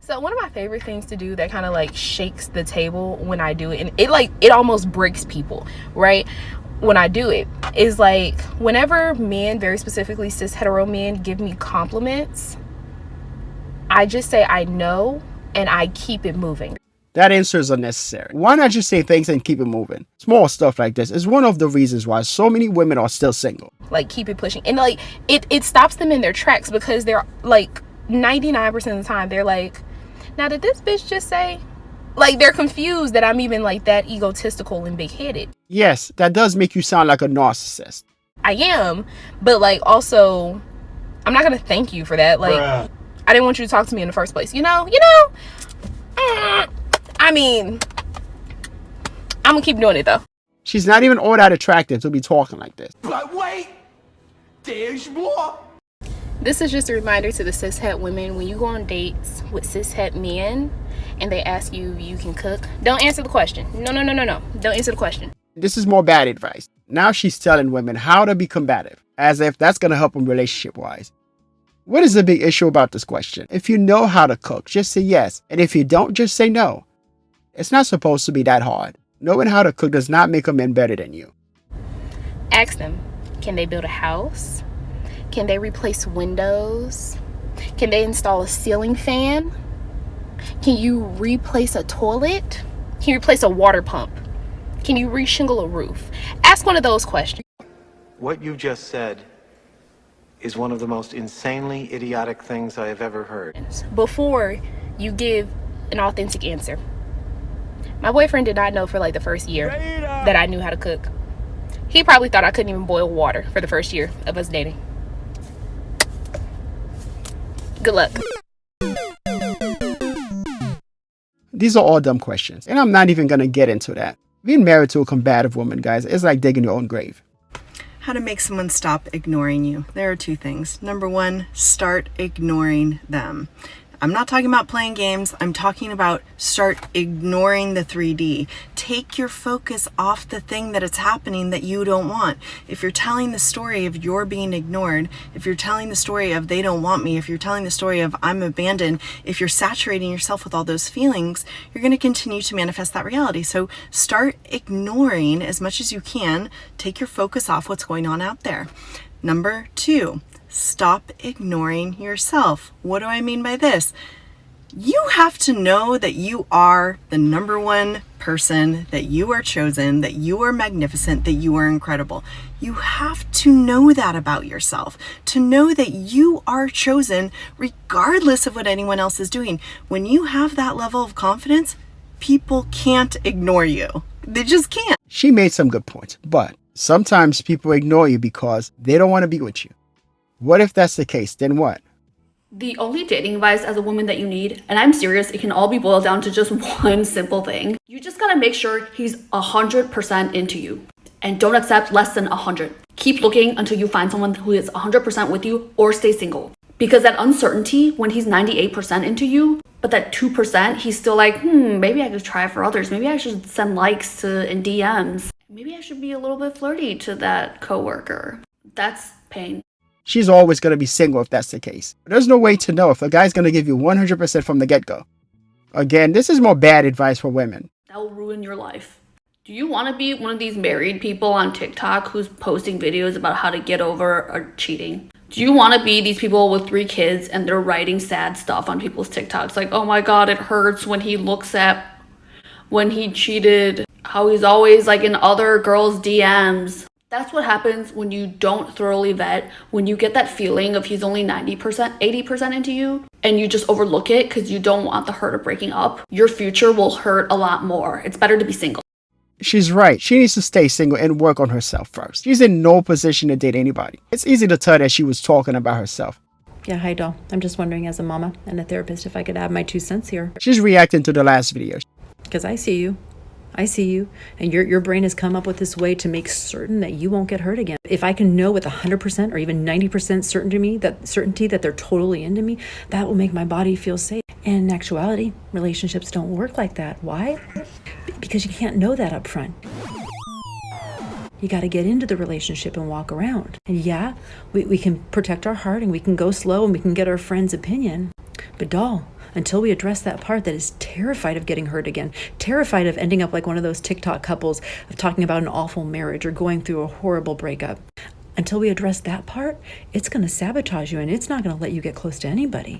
So one of my favorite things to do that kind of like shakes the table when I do it, and it almost breaks people, right? When I do it, is like whenever men, very specifically cis hetero men, give me compliments, I just say I know and I keep it moving. That answer is unnecessary. Why not just say thanks and keep it moving? Small stuff like this is one of the reasons why so many women are still single. Like, keep it pushing. And like it stops them in their tracks, because they're like 99% of the time they're like, now did this bitch just say? Like, they're confused that I'm even like that egotistical and big-headed. Yes, that does make you sound like a narcissist. I am, but like also I'm not gonna thank you for that. Like, bruh, I didn't want you to talk to me in the first place, you know. I mean, I'm gonna keep doing it though. She's not even all that attractive to be talking like this. But wait, there's more. This is just a reminder to the cishet women: when you go on dates with cishet men and they ask you if you can cook, don't answer the question. No. Don't answer the question. This is more bad advice. Now she's telling women how to be combative, as if that's going to help them relationship-wise. What is the big issue about this question? If you know how to cook, just say yes. And if you don't, just say no. It's not supposed to be that hard. Knowing how to cook does not make a man better than you. Ask them, can they build a house? Can they replace windows? Can they install a ceiling fan? Can you replace a toilet? Can you replace a water pump? Can you reshingle a roof? Ask one of those questions. What you just said is one of the most insanely idiotic things I have ever heard. Before you give an authentic answer. My boyfriend did not know for like the first year that I knew how to cook. He probably thought I couldn't even boil water for the first year of us dating. Good luck. These are all dumb questions, and I'm not even going to get into that. Being married to a combative woman, guys, is like digging your own grave. How to make someone stop ignoring you. There are two things. Number one, start ignoring them. I'm not talking about playing games. I'm talking about start ignoring the 3D. Take your focus off the thing that it's happening that you don't want. If you're telling the story of you're being ignored, if you're telling the story of they don't want me, if you're telling the story of I'm abandoned, if you're saturating yourself with all those feelings, you're going to continue to manifest that reality. So start ignoring as much as you can. Take your focus off what's going on out there. Number two, stop ignoring yourself. What do I mean by this? You have to know that you are the number one person, that you are chosen, that you are magnificent, that you are incredible. You have to know that about yourself, to know that you are chosen regardless of what anyone else is doing. When you have that level of confidence, people can't ignore you. They just can't. She made some good points, but sometimes people ignore you because they don't want to be with you. What if that's the case? Then what? The only dating advice as a woman that you need, and I'm serious, it can all be boiled down to just one simple thing. You just gotta make sure he's 100% into you. And don't accept less than 100. Keep looking until you find someone who is 100% with you, or stay single. Because that uncertainty, when he's 98% into you, but that 2%, he's still like, maybe I could try for others. Maybe I should send likes and DMs. Maybe I should be a little bit flirty to that coworker. That's pain. She's always going to be single if that's the case. There's no way to know if a guy's going to give you 100% from the get-go. Again, this is more bad advice for women. That will ruin your life. Do you want to be one of these married people on TikTok who's posting videos about how to get over or cheating? Do you want to be these people with 3 kids and they're writing sad stuff on people's TikToks? Like, oh my God, it hurts when he looks at when he cheated, how he's always like in other girls' DMs. That's what happens when you don't thoroughly vet, when you get that feeling of he's only 90%, 80% into you, and you just overlook it because you don't want the hurt of breaking up. Your future will hurt a lot more. It's better to be single. She's right. She needs to stay single and work on herself first. She's in no position to date anybody. It's easy to tell that she was talking about herself. Yeah, hi doll. I'm just wondering as a mama and a therapist if I could add my 2 cents here. She's reacting to the last video. Because I see you. I see you, and your brain has come up with this way to make certain that you won't get hurt again. If I can know with 100% or even 90% certainty that they're totally into me, that will make my body feel safe. And in actuality, relationships don't work like that. Why? Because you can't know that up front. You got to get into the relationship and walk around. And yeah, we can protect our heart and we can go slow and we can get our friend's opinion. But doll, until we address that part that is terrified of getting hurt again, terrified of ending up like one of those TikTok couples of talking about an awful marriage or going through a horrible breakup. Until we address that part, it's going to sabotage you and it's not going to let you get close to anybody.